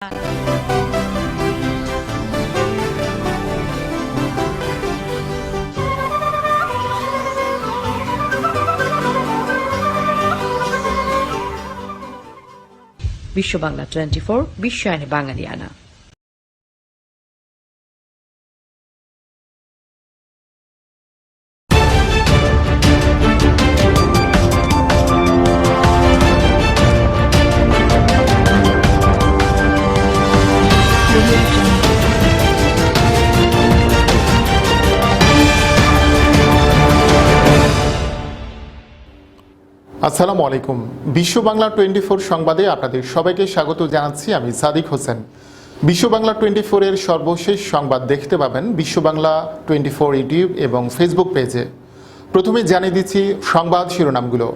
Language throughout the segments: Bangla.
বিশ্ব বাংলা 24 বিশ্বায়নে বাঙালিয়ানা। আসসালামু আলাইকুম। বিশ্ব বাংলা 24 সংবাদে আপনাদের সবাইকে স্বাগত জানাচ্ছি। আমি সাদিক হোসেন। বিশ্ব বাংলা 24 এর সর্বশেষ সংবাদ দেখতে পাবেন বিশ্ব বাংলা 24 ইউটিউব এবং ফেসবুক পেজে। প্রথমে জানিয়ে দিচ্ছি সংবাদ শিরোনামগুলো।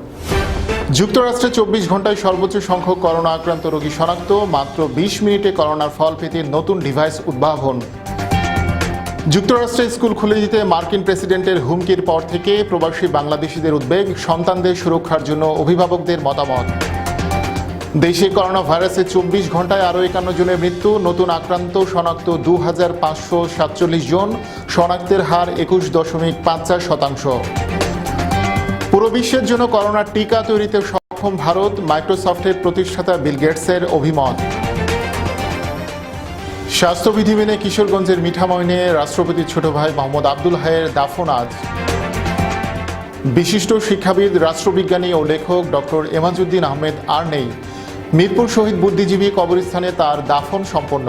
যুক্তরাষ্ট্রে 24 ঘন্টায় সর্বোচ্চ সংখ্যক করোনা আক্রান্ত রোগী শনাক্ত, মাত্র 20 মিনিটে করোনার ফল পেতে নতুন ডিভাইস উদ্ভাবন। যুক্তরাষ্ট্রে স্কুল খুলে দিতে মার্কিন প্রেসিডেন্টের হুমকির পর থেকে প্রবাসী বাংলাদেশিদের উদ্বেগ, সন্তানদের সুরক্ষার জন্য অভিভাবকদের মতামত। দেশে করোনা ভাইরাসে 24 ঘন্টায় আরও 51 জনের মৃত্যু, নতুন আক্রান্ত শনাক্ত 2547 জন, শনাক্তের হার 21.50%। পুরো বিশ্বের জন্য করোনার টিকা তৈরিতে সক্ষম ভারত, মাইক্রোসফটের প্রতিষ্ঠাতা বিল গেটসের অভিমত। স্বাস্থ্যবিধি মেনে কিশোরগঞ্জের মিঠামইনে রাষ্ট্রপতির ছোট ভাই মোহাম্মদ আব্দুল হাইয়ের দাফন আজ। বিশিষ্ট শিক্ষাবিদ, রাষ্ট্রবিজ্ঞানী ও লেখক ডক্টর এমাজউদ্দিন আহমেদ আর নেই, মিরপুর শহীদ বুদ্ধিজীবী কবরস্থানে তার দাফন সম্পন্ন।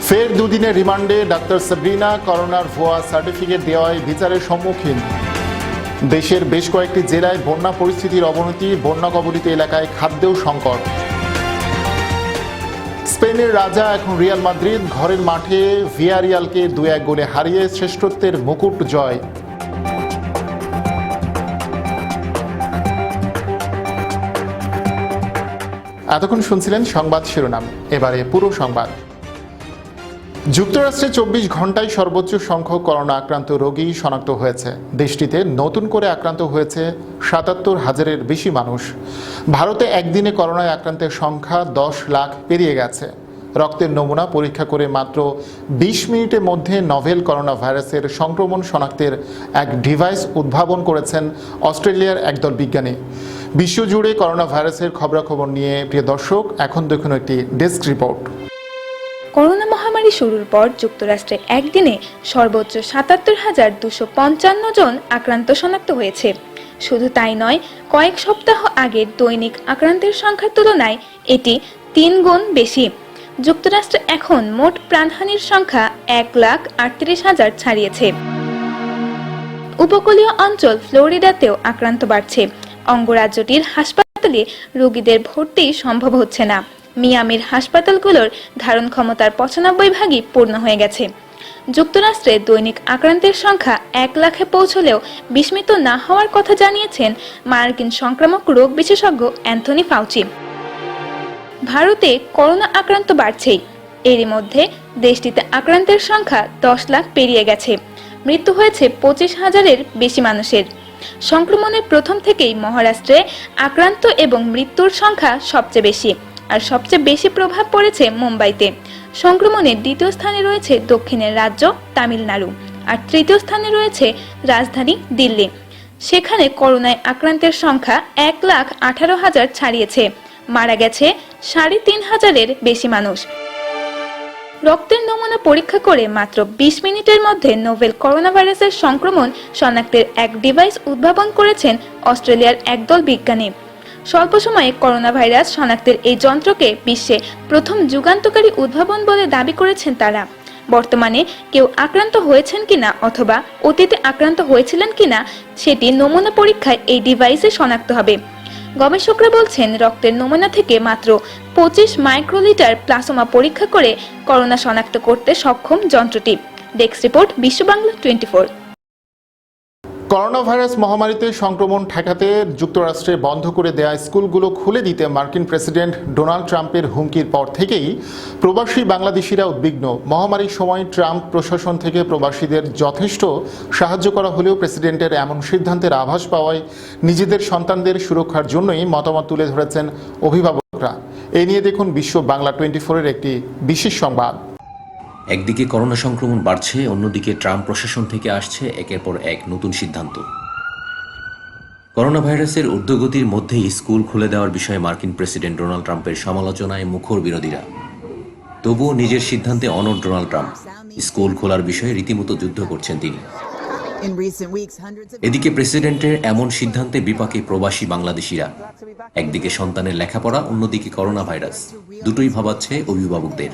ফের দুদিনের রিমান্ডে ডাক্তার সাবরিনা, করোনার ভুয়া সার্টিফিকেট দেওয়ায় বিচারের সম্মুখীন। দেশের বেশ কয়েকটি জেলায় বন্যা পরিস্থিতির অবনতি, বন্যা কবলিত এলাকায় খাদ্যেও সংকট। স্পেনের রাজা এখন রিয়াল মাদ্রিদ, ঘরের মাঠে ভিয়ারিয়ালকে 2-1 গোলে হারিয়ে শ্রেষ্ঠত্বের মুকুট জয়। এতক্ষণ শুনছিলেন সংবাদ শিরোনাম, এবারে পুরো সংবাদ। যুক্তরাষ্ট্রে 24 ঘন্টায় সর্বোচ্চ সংখ্যক করোনা আক্রান্ত রোগী শনাক্ত হয়েছে। দেশটিতে নতুন করে আক্রান্ত হয়েছে 77,000-এর বেশি মানুষ। ভারতে একদিনে করোনায় আক্রান্তের সংখ্যা 10 লাখ পেরিয়ে গেছে। রক্তের নমুনা পরীক্ষা করে মাত্র 20 মিনিটের মধ্যে নভেল করোনা ভাইরাসের সংক্রমণ শনাক্তের এক ডিভাইস উদ্ভাবন করেছেন অস্ট্রেলিয়ার একদল বিজ্ঞানী। বিশ্বজুড়ে করোনা ভাইরাসের খবরাখবর নিয়ে প্রিয় দর্শক, এখন দেখুন একটি ডেস্ক রিপোর্ট। করোনা মহামারী শুরুর পর যুক্তরাষ্ট্রে একদিনে সর্বোচ্চ 77,255 জন আক্রান্ত শনাক্ত হয়েছে। শুধু তাই নয়, কয়েক সপ্তাহ আগের দৈনিক আক্রান্তের সংখ্যার তুলনায় এটি 3 গুণ বেশি। যুক্তরাষ্ট্রে এখন মোট প্রাণহানির সংখ্যা 1,38,000 ছাড়িয়েছে। উপকূলীয় অঞ্চল ফ্লোরিডাতেও আক্রান্ত বাড়ছে। অঙ্গরাজ্যটির হাসপাতালে রোগীদের ভর্তি সম্ভব হচ্ছে না। মিয়ামির হাসপাতালগুলোর ধারণ ক্ষমতার 95% পূর্ণ হয়ে গেছে। যুক্তরাষ্ট্রে দৈনিক আক্রান্তের সংখ্যা 1 লাখে পৌঁছলেও বিস্মিত না হওয়ার কথা জানিয়েছেন মার্কিন সংক্রামক রোগ বিশেষজ্ঞ অ্যান্থনি ফাউচি। ভারতে করোনা আক্রান্ত বাড়ছেই। এরই মধ্যে দেশটিতে আক্রান্তের সংখ্যা 10 লাখ পেরিয়ে গেছে। মৃত্যু হয়েছে 25,000-এর বেশি মানুষের। সংক্রমণের প্রথম থেকেই মহারাষ্ট্রে আক্রান্ত এবং মৃত্যুর সংখ্যা সবচেয়ে বেশি, আর সবচেয়ে বেশি প্রভাব পড়েছে মুম্বাইতে। সংক্রমণের দ্বিতীয় স্থানে রয়েছে দক্ষিণের রাজ্য তামিলনাড়ু, আর তৃতীয় স্থানে রয়েছে রাজধানী দিল্লি। সেখানে করোনায় আক্রান্তের সংখ্যা 1,18,000 ছাড়িয়েছে। মারা গেছে 3,500-এর বেশি মানুষ। রক্তের নমুনা পরীক্ষা করে মাত্র 20 মিনিটের মধ্যে নোভেল করোনা ভাইরাসের সংক্রমণ শনাক্তের এক ডিভাইস উদ্ভাবন করেছেন অস্ট্রেলিয়ার একদল বিজ্ঞানী। স্বল্প সময়ে করোনা ভাইরাস শনাক্তের এই যন্ত্রকে বিশ্বে প্রথম যুগান্তকারী উদ্ভাবন বলে দাবি করেছেন তারা। বর্তমানে কেউ আক্রান্ত হয়েছেন কিনা অথবা অতীতে আক্রান্ত হয়েছিলেন কিনা সেটি নমুনা পরীক্ষায় এই ডিভাইসে শনাক্ত হবে। গবেষকরা বলছেন, রক্তের নমুনা থেকে মাত্র 25 মাইক্রোলিটার প্লাজমা পরীক্ষা করে করোনা শনাক্ত করতে সক্ষম যন্ত্রটি। ডেস্ক রিপোর্ট, বিশ্ব বাংলা 24। করোনা ভাইরাস মহামারীতে সংক্রমণ ঠেকাতে যুক্তরাষ্ট্রে বন্ধ করে দেয়া স্কুলগুলো খুলে দিতে মার্কিন প্রেসিডেন্ট ডোনাল্ড ট্রাম্পের হুমকির পর থেকেই প্রবাসী বাংলাদেশিরা উদ্বিগ্ন। মহামারীর সময় ট্রাম্প প্রশাসন থেকে প্রবাসীদের যথেষ্ট সাহায্য করা হলেও প্রেসিডেন্টের এমন সিদ্ধান্তের আভাস পাওয়ায় নিজেদের সন্তানদের সুরক্ষার জন্যই মতামত তুলে ধরেছেন অভিভাবকরা। এ নিয়ে দেখুন বিশ্ব বাংলা 24-এর একটি বিশেষ সংবাদ। একদিকে করোনা সংক্রমণ বাড়ছে, অন্যদিকে ট্রাম্প প্রশাসন থেকে আসছে একের পর এক নতুন সিদ্ধান্ত। করোনা ভাইরাসের ঊর্ধ্বগতির মধ্যেই স্কুল খুলে দেওয়ার বিষয়ে মার্কিন প্রেসিডেন্ট ডোনাল্ড ট্রাম্পের সমালোচনায় মুখর বিরোধীরা। তবুও নিজের সিদ্ধান্তে অনড় ডোনাল্ড ট্রাম্প। স্কুল খোলার বিষয়ে রীতিমতো যুদ্ধ করছেন তিনি। এদিকে প্রেসিডেন্টের এমন সিদ্ধান্তে বিপাকে প্রবাসী বাংলাদেশিরা। একদিকে সন্তানের লেখাপড়া, অন্যদিকে করোনা ভাইরাস, দুটোই ভাবাচ্ছে অভিভাবকদের।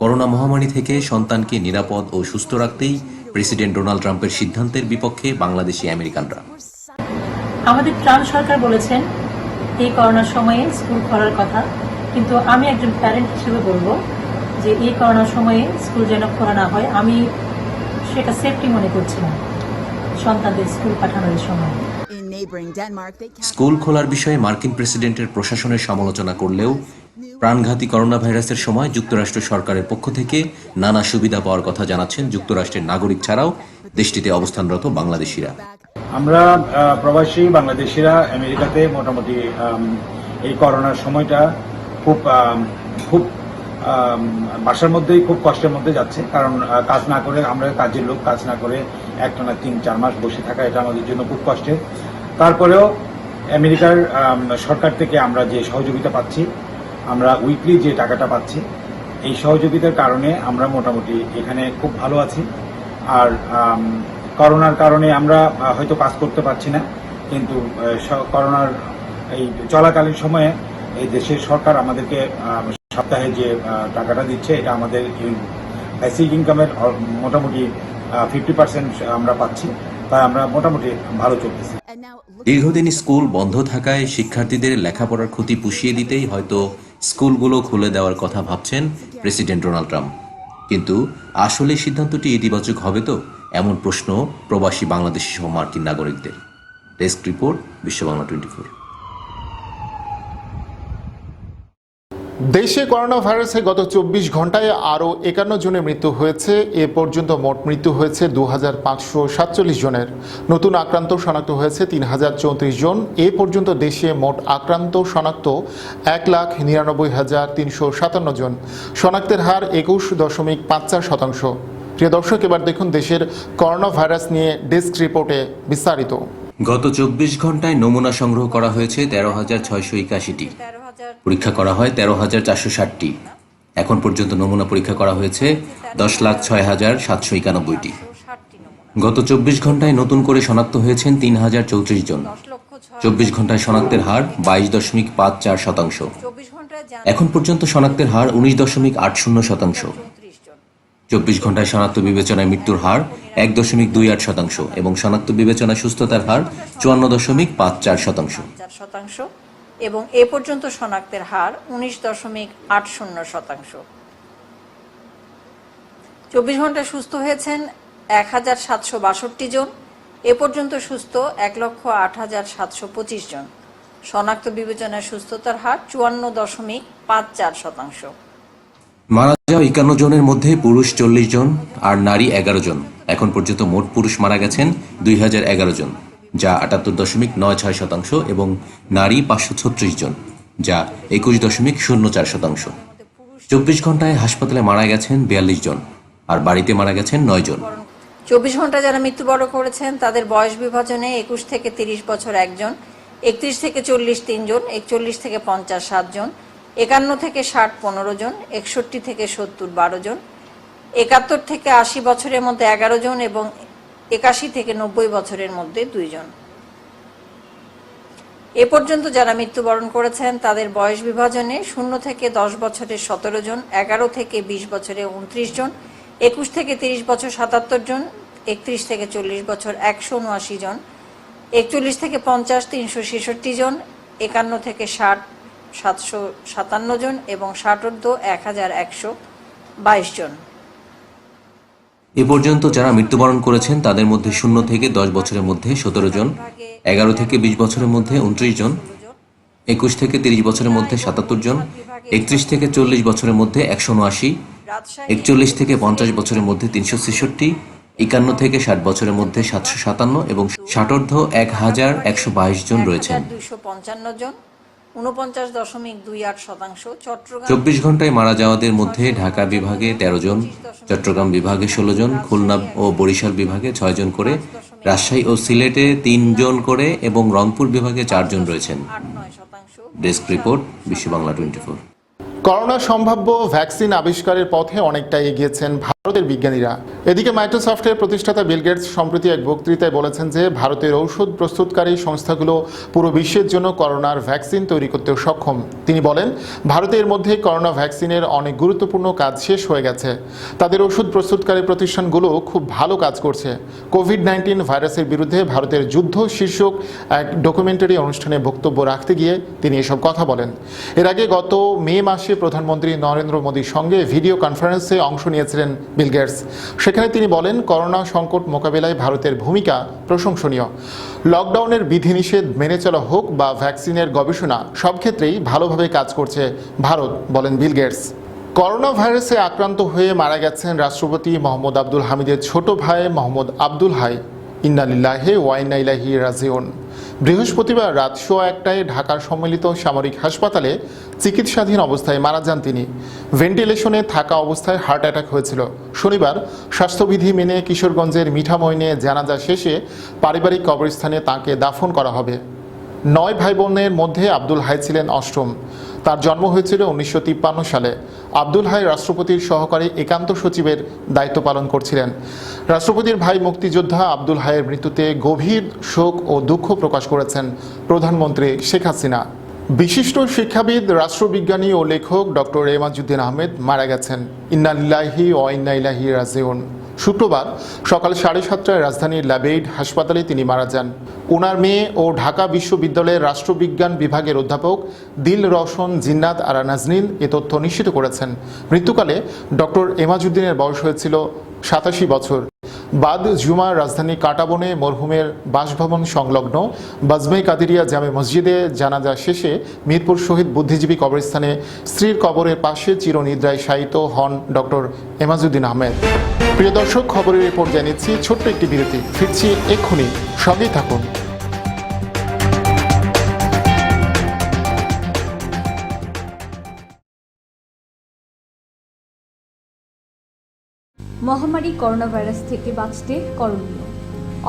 করোনা মহামারী থেকে সন্তানকে নিরাপদ ও সুস্থ রাখতেই প্রেসিডেন্ট ডোনাল্ড ট্রাম্পের সিদ্ধান্তের বিপক্ষে বাংলাদেশি আমেরিকানরা। আমাদের ট্রাম্প সরকার বলেছেন এই করোনার সময়ে স্কুল খোলার কথা, কিন্তু আমি একজন প্যারেন্ট হিসেবে বলবো যে এই করোনার সময়ে স্কুল যেন খোলা না হয়। আমি সেটা সেফটি মনে করছি না সন্তানদের স্কুল পাঠানোর সময়। স্কুল খোলার বিষয়ে মার্কিন প্রেসিডেন্টের প্রশাসনের সমালোচনা করলেও প্রাণঘাতী করোনা ভাইরাসের সময় যুক্তরাষ্ট্র সরকারের পক্ষ থেকে নানা সুবিধা পাওয়ার কথা জানাচ্ছেন যুক্তরাষ্ট্রের নাগরিক ছাড়াও দেশটিতে অবস্থানরত বাংলাদেশিরা। আমরা প্রবাসী বাংলাদেশিরা আমেরিকাতে মোটামুটি এই করোনার সময়টা খুব বাসার মধ্যেই খুব কষ্টের মধ্যে যাচ্ছে, কারণ কাজ না করে, আমরা কাজের লোক, কাজ না করে একটানা 3-4 মাস বসে থাকা এটা আমাদের জন্য খুব কষ্টের। তারপরেও আমেরিকার সরকার থেকে আমরা যে সহযোগিতা পাচ্ছি, আমরা উইকলি যে টাকাটা পাচ্ছি, এই সহযোগিতার কারণে আমরা মোটামুটি এখানে খুব ভালো আছি। আর করোনার কারণে আমরা হয়তো কাজ করতে পারছি না, কিন্তু করোনার এই চলাকালীন সময়ে এই দেশের সরকার আমাদেরকে সপ্তাহে যে টাকাটা দিচ্ছে, এটা আমাদের বেসিক ইনকামের মোটামুটি 50% আমরা পাচ্ছি, তাই আমরা মোটামুটি ভালো চলতেছি। দীর্ঘদিন স্কুল বন্ধ থাকায় শিক্ষার্থীদের লেখাপড়ার ক্ষতি পুষিয়ে দিতেই হয়তো স্কুলগুলো খুলে দেওয়ার কথা ভাবছেন প্রেসিডেন্ট ডোনাল্ড ট্রাম্প। কিন্তু আসলে সিদ্ধান্তটি ইতিবাচক হবে তো, এমন প্রশ্ন প্রবাসী বাংলাদেশি সহ মার্কিন নাগরিকদের। ডেস্ক রিপোর্ট, বিশ্ব বাংলা 24। দেশে করোনা ভাইরাসে গত 24 ঘন্টায় আরও 51 জনের মৃত্যু হয়েছে। এ পর্যন্ত মোট মৃত্যু হয়েছে 2547 জনের। নতুন আক্রান্ত শনাক্ত হয়েছে 3034 জন। এ পর্যন্ত দেশে মোট আক্রান্ত শনাক্ত 1,99,357 জন। শনাক্তের হার 21.54%। প্রিয় দর্শক, এবার দেখুন দেশের করোনা ভাইরাস নিয়ে ডেস্ক রিপোর্টে বিস্তারিত। গত 24 ঘন্টায় নমুনা সংগ্রহ করা হয়েছে 13,681টি। পরীক্ষা করা হয় 13,460টি। এখন পর্যন্ত নমুনা পরীক্ষা করা হয়েছে 10,06,791টি। গত 24 ঘন্টায় নতুন করে শনাক্ত হয়েছেন 3,034 জন। 24 ঘন্টায় শনাক্তের হার 22.54%। এখন পর্যন্ত শনাক্তের হার 19.80%। 24 ঘন্টায় শনাক্ত বিবেচনায় মৃত্যুর হার 1.28% এবং শনাক্ত বিবেচনায় সুস্থতার হার 54.54%। এবং এ পর্যন্ত শনাক্তের হার 19.80%। 24 ঘন্টায় সুস্থ হয়েছেন 1,762 জন। এ পর্যন্ত সুস্থ 1,08,725 জন। শনাক্ত বিবেচনায় সুস্থতার হার 54.54%। মারা যাওয়া 51 জনের মধ্যে পুরুষ 40 জন আর নারী 11 জন। এখন পর্যন্ত মোট পুরুষ মারা গেছেন 2011 জন, যা 78.96% এবং নারী 536 জন, যা 21.04%। 24 ঘন্টায় হাসপাতালে মারা গেছেন 42 জন আর বাড়িতে মারা গেছেন 9 জন। 24 ঘন্টায় যারা মৃত্যুবরণ করেছেন তাদের বয়স বিভাজনে 21 থেকে 30 বছর 1 জন, 31 থেকে 40 3 জন, 41 থেকে 50 7 জন, 51 থেকে 60 15 জন, 61 থেকে 70 12 জন, 71 থেকে 80 বছরের মধ্যে 11 জন এবং 81 থেকে 90 বছরের মধ্যে 2 জন। এ পর্যন্ত যারা মৃত্যুবরণ করেছেন তাদের বয়স বিভাজনে 0 থেকে 10 বছরের 17 জন, 11 থেকে 20 বছরে 29 জন, 21 থেকে 30 বছর 77 জন, 31 থেকে 40 বছর 179 জন, 41 থেকে 50 366 জন, 51 থেকে 60 757 জন এবং 60 1122 জন। এ পর্যন্ত যারা মৃত্যুবরণ করেছেন তাদের মধ্যে 0 থেকে 10 বছরের মধ্যে 17 জন, 11 থেকে 20 বছরের মধ্যে 29 জন, 21 থেকে 30 বছরের মধ্যে 77 জন, 31 থেকে 40 বছরের মধ্যে 179, 41 থেকে 50 বছরের মধ্যে 366, 51 থেকে 60 বছরের মধ্যে 757 এবং 60 1122 জন রয়েছেন। 255 জন 49.28%, চট্টগ্রাম 24 ঘন্টায় মারা যাওয়াদের মধ্যে ঢাকা বিভাগে 13 জন, চট্টগ্রাম বিভাগে 16 জন, খুলনা ও বরিশাল বিভাগে 6 জন করে, রাজশাহী ও সিলেটে 3 জন করে এবং রংপুর বিভাগে 4 জন রয়েছেন। 8.9%। ডেস্ক রিপোর্ট, বিশ্ব বাংলা 24। করোনা সম্ভাব্য ভ্যাকসিন আবিষ্কারের পথে অনেকটা এগিয়েছেন ভারতের বিজ্ঞানীরা। এদিকে মাইক্রোসফটের প্রতিষ্ঠাতা বিল গেটস সম্প্রতি এক বক্তৃতায় বলেছেন যে ভারতের ঔষধ প্রস্তুতকারী সংস্থাগুলো পুরো বিশ্বের জন্য করোনার ভ্যাকসিন তৈরি করতে সক্ষম। তিনি বলেন, ভারতের মধ্যে করোনা ভ্যাকসিনের অনেক গুরুত্বপূর্ণ কাজ শেষ হয়ে গেছে। তাদের ওষুধ প্রস্তুতকারী প্রতিষ্ঠানগুলো খুব ভালো কাজ করছে। কোভিড-19 ভাইরাসের বিরুদ্ধে ভারতের যুদ্ধ শীর্ষক এক ডকুমেন্টারি অনুষ্ঠানে বক্তব্য রাখতে গিয়ে তিনি এসব কথা বলেন। এর আগে গত মে মাসে প্রধানমন্ত্রী নরেন্দ্র মোদীর সঙ্গে ভিডিও কনফারেন্সে অংশ নিয়েছিলেন বিল গেটস। সেখানে তিনি বলেন, করোনা সংকট মোকাবিলায় ভারতের ভূমিকা প্রশংসনীয়। লকডাউনের বিধিনিষেধ মেনে চলা হোক বা ভ্যাকসিনের গবেষণা, সব ক্ষেত্রেই ভালোভাবে কাজ করছে ভারত, বলেন বিল গেটস। করোনা ভাইরাসে আক্রান্ত হয়ে মারা গেছেন রাষ্ট্রপতি মোহাম্মদ আব্দুল হামিদের ছোট ভাই মোহাম্মদ আব্দুল হাই। ইন্না লিল্লাহি ওয়া ইন্না ইলাইহি রাজিউন। বৃহস্পতিবার রাত 1:15টায় ঢাকার সম্মিলিত সামরিক হাসপাতালে চিকিৎসাধীন অবস্থায় মারা যান তিনি। ভেন্টিলেশনে থাকা অবস্থায় হার্ট অ্যাটাক হয়েছিল। শনিবার স্বাস্থ্যবিধি মেনে কিশোরগঞ্জের মিঠামইনে জানাজা শেষে পারিবারিক কবরস্থানে তাঁকে দাফন করা হবে। 9 ভাই বোনের মধ্যে আব্দুল হাই ছিলেন অষ্টম। তার জন্ম হয়েছিল 1953 সালে। আব্দুল হাই রাষ্ট্রপতির সহকারী একান্ত সচিবের দায়িত্ব পালন করছিলেন। রাষ্ট্রপতির ভাই মুক্তিযোদ্ধা আব্দুল হাইয়ের মৃত্যুতে গভীর শোক ও দুঃখ প্রকাশ করেছেন প্রধানমন্ত্রী শেখ হাসিনা। বিশিষ্ট শিক্ষাবিদ, রাষ্ট্রবিজ্ঞানী ও লেখক ডক্টর এমাজউদ্দিন আহমেদ মারা গেছেন। ইন্না লিল্লাহি ওয়া ইন্না ইলাইহি রাজিউন। শুক্রবার সকাল 7:30টায় রাজধানীর ল্যাবেইড হাসপাতালে তিনি মারা যান। ওনার মেয়ে ও ঢাকা বিশ্ববিদ্যালয়ের রাষ্ট্রবিজ্ঞান বিভাগের অধ্যাপক দিল রওশন জিন্নাত আরা নাজনীন এ তথ্য নিশ্চিত করেছেন। মৃত্যুকালে ডক্টর এমাজউদ্দিনের বয়স হয়েছিল 87 বছর। বাদ জুমা রাজধানী কাটাবনে মরহুমের বাসভবন সংলগ্ন বাজমে কাদিরিয়া জামে মসজিদে জানাজা শেষে মিরপুর শহীদ বুদ্ধিজীবী কবরস্থানে স্ত্রীর কবরের পাশে চিরনিদ্রায় শায়িত হন ডক্টর এমাজউদ্দিন আহমেদ। প্রিয় দর্শক, খবরের রিপোর্ট জানিয়েছি ছোট্ট একটি বিরতি। ফিরছি এক্ষুনি, সঙ্গেই থাকুন। মহামারী করোনা ভাইরাস থেকে বাঁচতে করণীয়: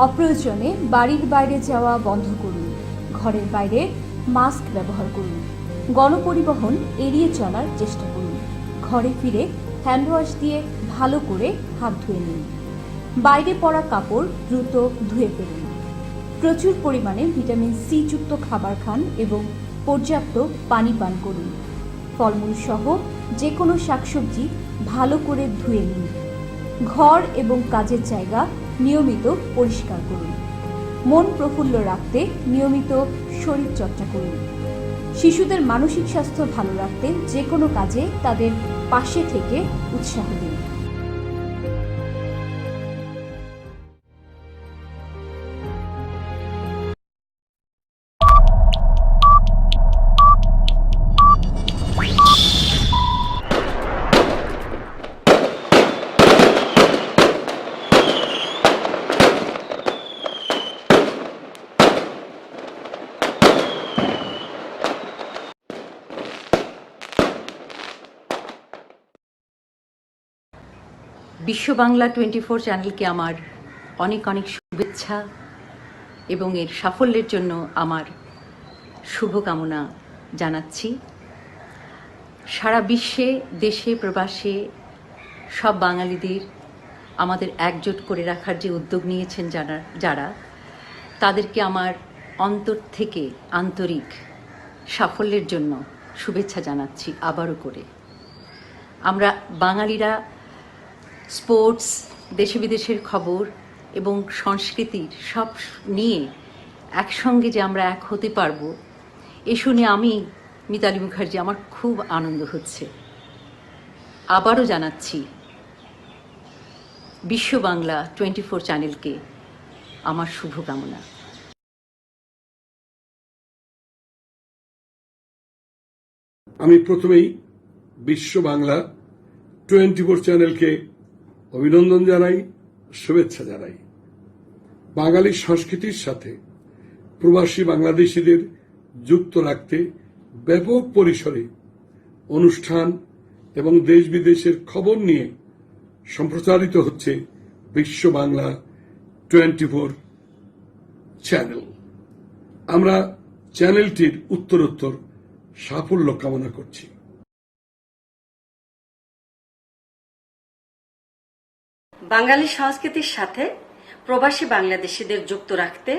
অপ্রয়োজনে বাড়ির বাইরে যাওয়া বন্ধ করুন, ঘরের বাইরে মাস্ক ব্যবহার করুন, গণপরিবহন এড়িয়ে চলার চেষ্টা করুন, ঘরে ফিরে হ্যান্ড ওয়াশ দিয়ে ভালো করে হাত ধুয়ে নিন, বাইরে পরা কাপড় দ্রুত ধুয়ে ফেলুন, প্রচুর পরিমাণে ভিটামিন সি যুক্ত খাবার খান এবং পর্যাপ্ত পানি পান করুন, ফলমূল সহ যে কোনো শাকসবজি ভালো করে ধুয়ে নিন, ঘর এবং কাজের জায়গা নিয়মিত পরিষ্কার করুন, মন প্রফুল্ল রাখতে নিয়মিত শরীরচর্চা করুন, শিশুদের মানসিক স্বাস্থ্য ভালো রাখতে যে কোনো কাজে তাদের পাশে থেকে উৎসাহ দিন। বিশ্ব বাংলা 24 চ্যানেলকে আমার অনেক অনেক শুভেচ্ছা এবং এর সাফল্যের জন্য আমার শুভকামনা জানাচ্ছি। সারা বিশ্বে, দেশে প্রবাসে সব বাঙালিদের আমাদের একজোট করে রাখার যে উদ্যোগ নিয়েছেন যারা তাদেরকে আমার অন্তর থেকে আন্তরিক সাফল্যের জন্য শুভেচ্ছা জানাচ্ছি আবারও করে। আমরা বাঙালিরা স্পোর্টস, দেশে বিদেশের খবর এবং সংস্কৃতির সব নিয়ে একসঙ্গে যে আমরা এক হতে পারবো, এ শুনে আমি মিতালি মুখার্জি, আমার খুব আনন্দ হচ্ছে। আবারও জানাচ্ছি বিশ্ব বাংলা 24 চ্যানেলকে আমার শুভকামনা। আমি প্রথমেই বিশ্ব বাংলা 24 চ্যানেলকে অভিনন্দন জানাই, শুভেচ্ছা জানাই। বাঙালি সংস্কৃতির সাথে প্রবাসী বাংলাদেশিদের যুক্ত রাখতে ব্যাপক পরিসরে অনুষ্ঠান এবং দেশ বিদেশের খবর নিয়ে সম্প্রচারিত হচ্ছে বিশ্ব বাংলা 24 চ্যানেল। আমরা চ্যানেলটির উত্তরোত্তর সাফল্য কামনা করছি। বাঙালি সংস্কৃতির সাথে প্রবাসী বাংলাদেশিদের যুক্ত রাখতে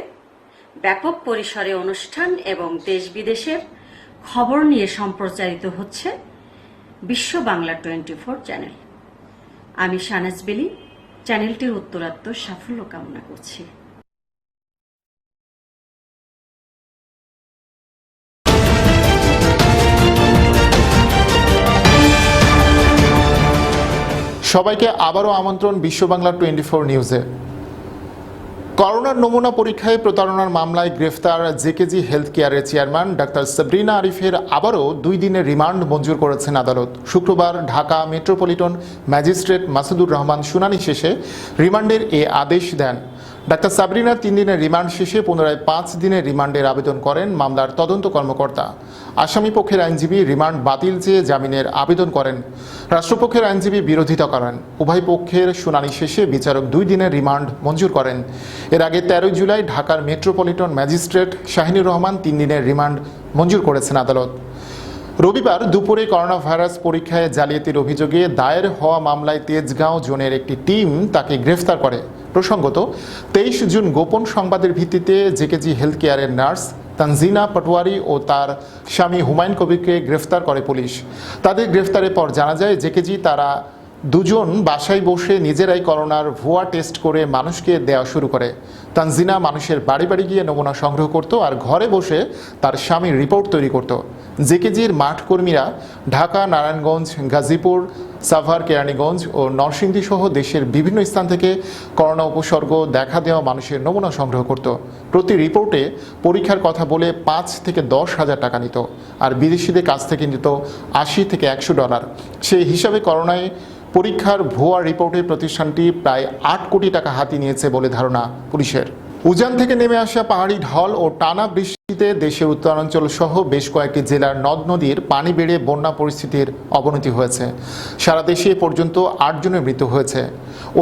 ব্যাপক পরিসরে অনুষ্ঠান এবং দেশ বিদেশের খবর নিয়ে সম্প্রচারিত হচ্ছে বিশ্ব বাংলা 24 চ্যানেল। আমি শাহনাজ বেলি চ্যানেলটির উত্তরোত্তর সাফল্য কামনা করছি। সবাইকে আবারও আমন্ত্রণ বিশ্ব বাংলা 24 নিউজে। করোনার নমুনা পরীক্ষায় প্রতারণার মামলায় গ্রেফতার জেকেজি হেলথ কেয়ারের চেয়ারম্যান ডাক্তার সাবরিনা আরিফের আবারও 2 দিনের রিমান্ড মঞ্জুর করেছেন আদালত। শুক্রবার ঢাকা মেট্রোপলিটন ম্যাজিস্ট্রেট মাসুদুর রহমান শুনানি শেষে রিমান্ডের এ আদেশ দেন। ডাক্তার সাবরিনার 3 দিনের রিমান্ড শেষে পুনরায় 5 দিনের রিমান্ডের আবেদন করেন মামলার তদন্ত কর্মকর্তা। আসামি পক্ষের আইনজীবী রিমান্ড বাতিল চেয়ে জামিনের আবেদন করেন। রাষ্ট্রপক্ষের আইনজীবী বিরোধিতা করেন। উভয় পক্ষের শুনানি শেষে বিচারক 2 দিনের রিমান্ড মঞ্জুর করেন। এর আগে 13 জুলাই ঢাকার মেট্রোপলিটন ম্যাজিস্ট্রেট শাহিনুর রহমান 3 দিনের রিমান্ড মঞ্জুর করেছেন আদালত। রবিবার দুপুরে করোনা ভাইরাস পরীক্ষায় জালিয়াতির অভিযোগে দায়ের হওয়া মামলায় তেজগাঁও জোনের একটি টিম তাকে গ্রেফতার করে। প্রসঙ্গত 23 জুন গোপন সংবাদের ভিত্তিতে জেকেজি হেলথ কেয়ারের নার্স তানজিনা পাটোয়ারি ও তার স্বামী হুমায়ুন কবিরকে গ্রেফতার করে পুলিশ। তাদের গ্রেফতারের পর জানা যায় জেকেজি তারা দুজন বাসায় বসে নিজেরাই করোনার ভুয়া টেস্ট করে মানুষকে দেওয়া শুরু করে। তানজিনা মানুষের বাড়ি বাড়ি গিয়ে নমুনা সংগ্রহ করত আর ঘরে বসে তার স্বামীর রিপোর্ট তৈরি করত। জেকেজির মাঠ কর্মীরা ঢাকা, নারায়ণগঞ্জ, গাজীপুর, সাভার, কেরানীগঞ্জ ও নরসিংদী সহ দেশের বিভিন্ন স্থান থেকে করোনা উপসর্গ দেখা দেওয়া মানুষের নমুনা সংগ্রহ করত। প্রতি রিপোর্টে পরীক্ষার কথা বলে 5 থেকে 10 হাজার টাকা নিত আর বিদেশিদের কাছ থেকে নিত $80 থেকে $100। সেই হিসাবে করোনায় পরীক্ষার ভুয়া রিপোর্টে প্রতিষ্ঠানটি প্রায় 8 কোটি টাকা হাতিয়ে নিয়েছে বলে ধারণা পুলিশের। উজান থেকে নেমে আসা পাহাড়ি ঢল ও টানা বৃষ্টিতে দেশের উত্তরাঞ্চল সহ বেশ কয়েকটি জেলার নদ নদীর পানি বেড়ে বন্যা পরিস্থিতির অবনতি হয়েছে। সারা দেশে এ পর্যন্ত 8 জনের মৃত্যু হয়েছে।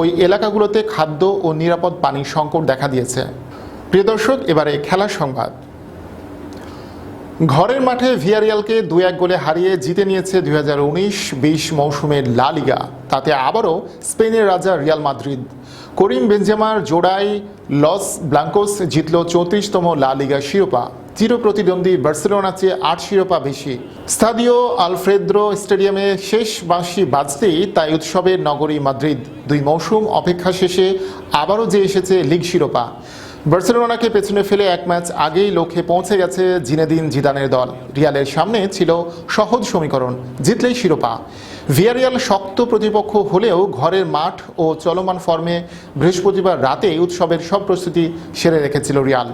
ওই এলাকাগুলোতে খাদ্য ও নিরাপদ পানির সংকট দেখা দিয়েছে। প্রিয় দর্শক, এবারে খেলার সংবাদ। ঘরের মাঠে ভিয়ারিয়ালকে 2-1 গোলে হারিয়ে জিতে নিয়েছে 2019-20 মৌসুমের লা লিগা। তাতে আবারও স্পেনের রাজা রিয়াল মাদ্রিদ। করিম বেনজেমার জোড়ায় লস ব্লাঙ্কোস জিতল 34তম লা লিগা শিরোপা। চির প্রতিদ্বন্দ্বী বার্সেলোনার চেয়ে 8 শিরোপা বেশি। স্তাদিও আলফ্রেদ্রো স্টেডিয়ামে শেষ বাঁশি বাজতেই তাই উৎসবের নগরী মাদ্রিদ। 2 মৌসুম অপেক্ষা শেষে আবারও যে এসেছে লিগ শিরোপা। বার্সেলোনাকে পেছনে ফেলে 1 ম্যাচ আগেই লক্ষ্যে পৌঁছে গেছে জিনেদিন জিদানের দল। রিয়ালের সামনে ছিল সহজ সমীকরণ, জিতলেই শিরোপা। ভিয়ারিয়াল শক্ত প্রতিপক্ষ হলেও ঘরের মাঠ ও চলমান ফর্মে বৃহস্পতিবার রাতে উৎসবের সব প্রস্তুতি সেরে রেখেছিল রিয়াল।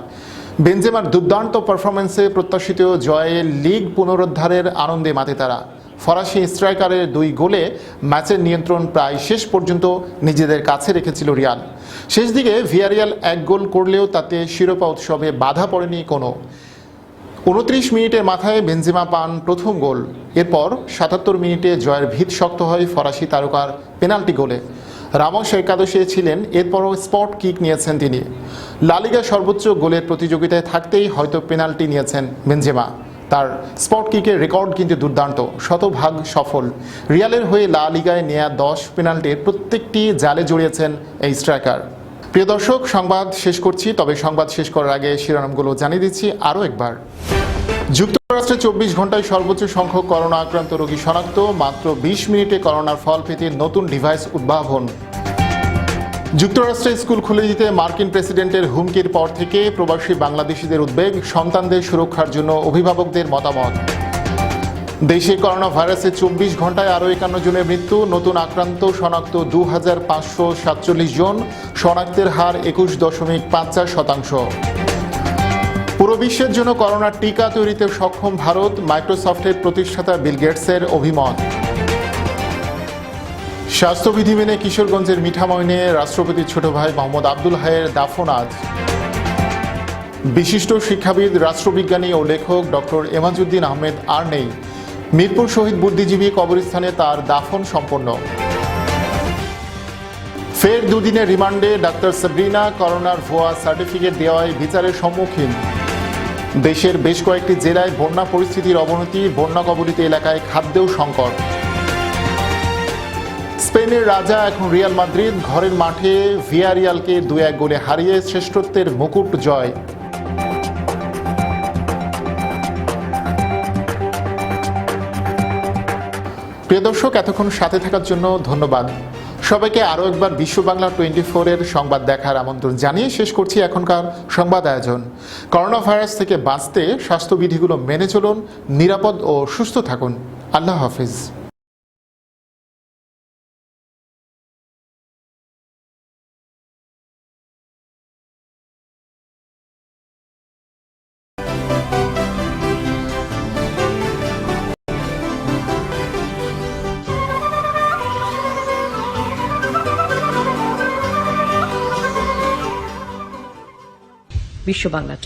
বেনজেমার দুর্দান্ত পারফরমেন্সে প্রত্যাশিত জয়ে লিগ পুনরুদ্ধারের আনন্দে মাতে তারা। ফরাসি স্ট্রাইকারের 2 গোলে ম্যাচের নিয়ন্ত্রণ প্রায় শেষ পর্যন্ত নিজেদের কাছে রেখেছিল রিয়াল। শেষ দিকে ভিয়ারিয়াল 1 গোল করলেও তাতে শিরোপা উৎসবে বাধা পড়েনি কোনো। 29 মিনিটের মাথায় বেনজেমা পান প্রথম গোল। এরপর 77 মিনিটে জয়ের ভিত শক্ত হয় ফরাসি তারকার পেনাল্টি গোলে। রামোস একাদশে ছিলেন, এরপরও স্পট কিক নিয়েছেন তিনি। লা লিগা সর্বোচ্চ গোলের প্রতিযোগিতায় থাকতেই হয়তো পেনাল্টি নিয়েছেন বেনজেমা। তার স্পট কিকের রেকর্ড কিন্তু দুর্দান্ত, শতভাগ সফল। রিয়ালের হয়ে লা লিগায় নেয়া 10 পেনাল্টির প্রত্যেকটি জালে জড়িয়েছেন এই স্ট্রাইকার। প্রিয় দর্শক, সংবাদ শেষ করছি, তবে সংবাদ শেষ করার আগে শিরোনামগুলো জানিয়ে দিচ্ছি আরও একবার। যুক্তরাষ্ট্রে 24 ঘন্টায় সর্বোচ্চ সংখ্যক করোনা আক্রান্ত রোগী শনাক্ত। মাত্র 20 মিনিটে করোনার ফল পেতে নতুন ডিভাইস উদ্ভাবন। যুক্তরাষ্ট্রে স্কুল খুলে দিতে মার্কিন প্রেসিডেন্টের হুমকির পর থেকে প্রবাসী বাংলাদেশিদের উদ্বেগ, সন্তানদের সুরক্ষার জন্য অভিভাবকদের মতামত। দেশে করোনা ভাইরাসে 24 ঘন্টায় আরও 51 জনের মৃত্যু। নতুন আক্রান্ত শনাক্ত 2547 জন। শনাক্তের হার 21.54%। পুরো বিশ্বের জন্য করোনার টিকা তৈরিতে সক্ষম ভারত, মাইক্রোসফটের প্রতিষ্ঠাতা বিল গেটসের অভিমত। স্বাস্থ্যবিধি মেনে কিশোরগঞ্জের মিঠামইনে রাষ্ট্রপতির ছোট ভাই মোহাম্মদ আব্দুল হাইয়ের দাফন আজ। বিশিষ্ট শিক্ষাবিদ, রাষ্ট্রবিজ্ঞানী ও লেখক ডক্টর এমাজউদ্দিন আহমেদ আর নেই। মিরপুর শহীদ বুদ্ধিজীবী কবরস্থানে তার দাফন সম্পন্ন। ফের দুদিনের রিমান্ডে ডাক্তার সাবরিনা, করোনার ভুয়া সার্টিফিকেট দেওয়ায় বিচারের সম্মুখীন। দেশের বেশ কয়েকটি জেলায় বন্যা পরিস্থিতির অবনতি, বন্যা কবলিত এলাকায় খাদ্যেও সংকট। স্পেনের রাজা এখন রিয়াল মাদ্রিদ, ঘরের মাঠে ভিয়ারিয়ালকে 2-1 গোলে হারিয়ে শ্রেষ্ঠত্বের মুকুট জয়। প্রিয় দর্শক, এতক্ষণ সাথে থাকার জন্য ধন্যবাদ। সবাইকে আরও একবার বিশ্ব বাংলা 24-এর সংবাদ দেখার আমন্ত্রণ জানিয়ে শেষ করছি এখনকার সংবাদ আয়োজন। করোনা ভাইরাস থেকে বাঁচতে স্বাস্থ্যবিধিগুলো মেনে চলুন, নিরাপদ ও সুস্থ থাকুন। আল্লাহ হাফিজ। বিশ্ব বাংলা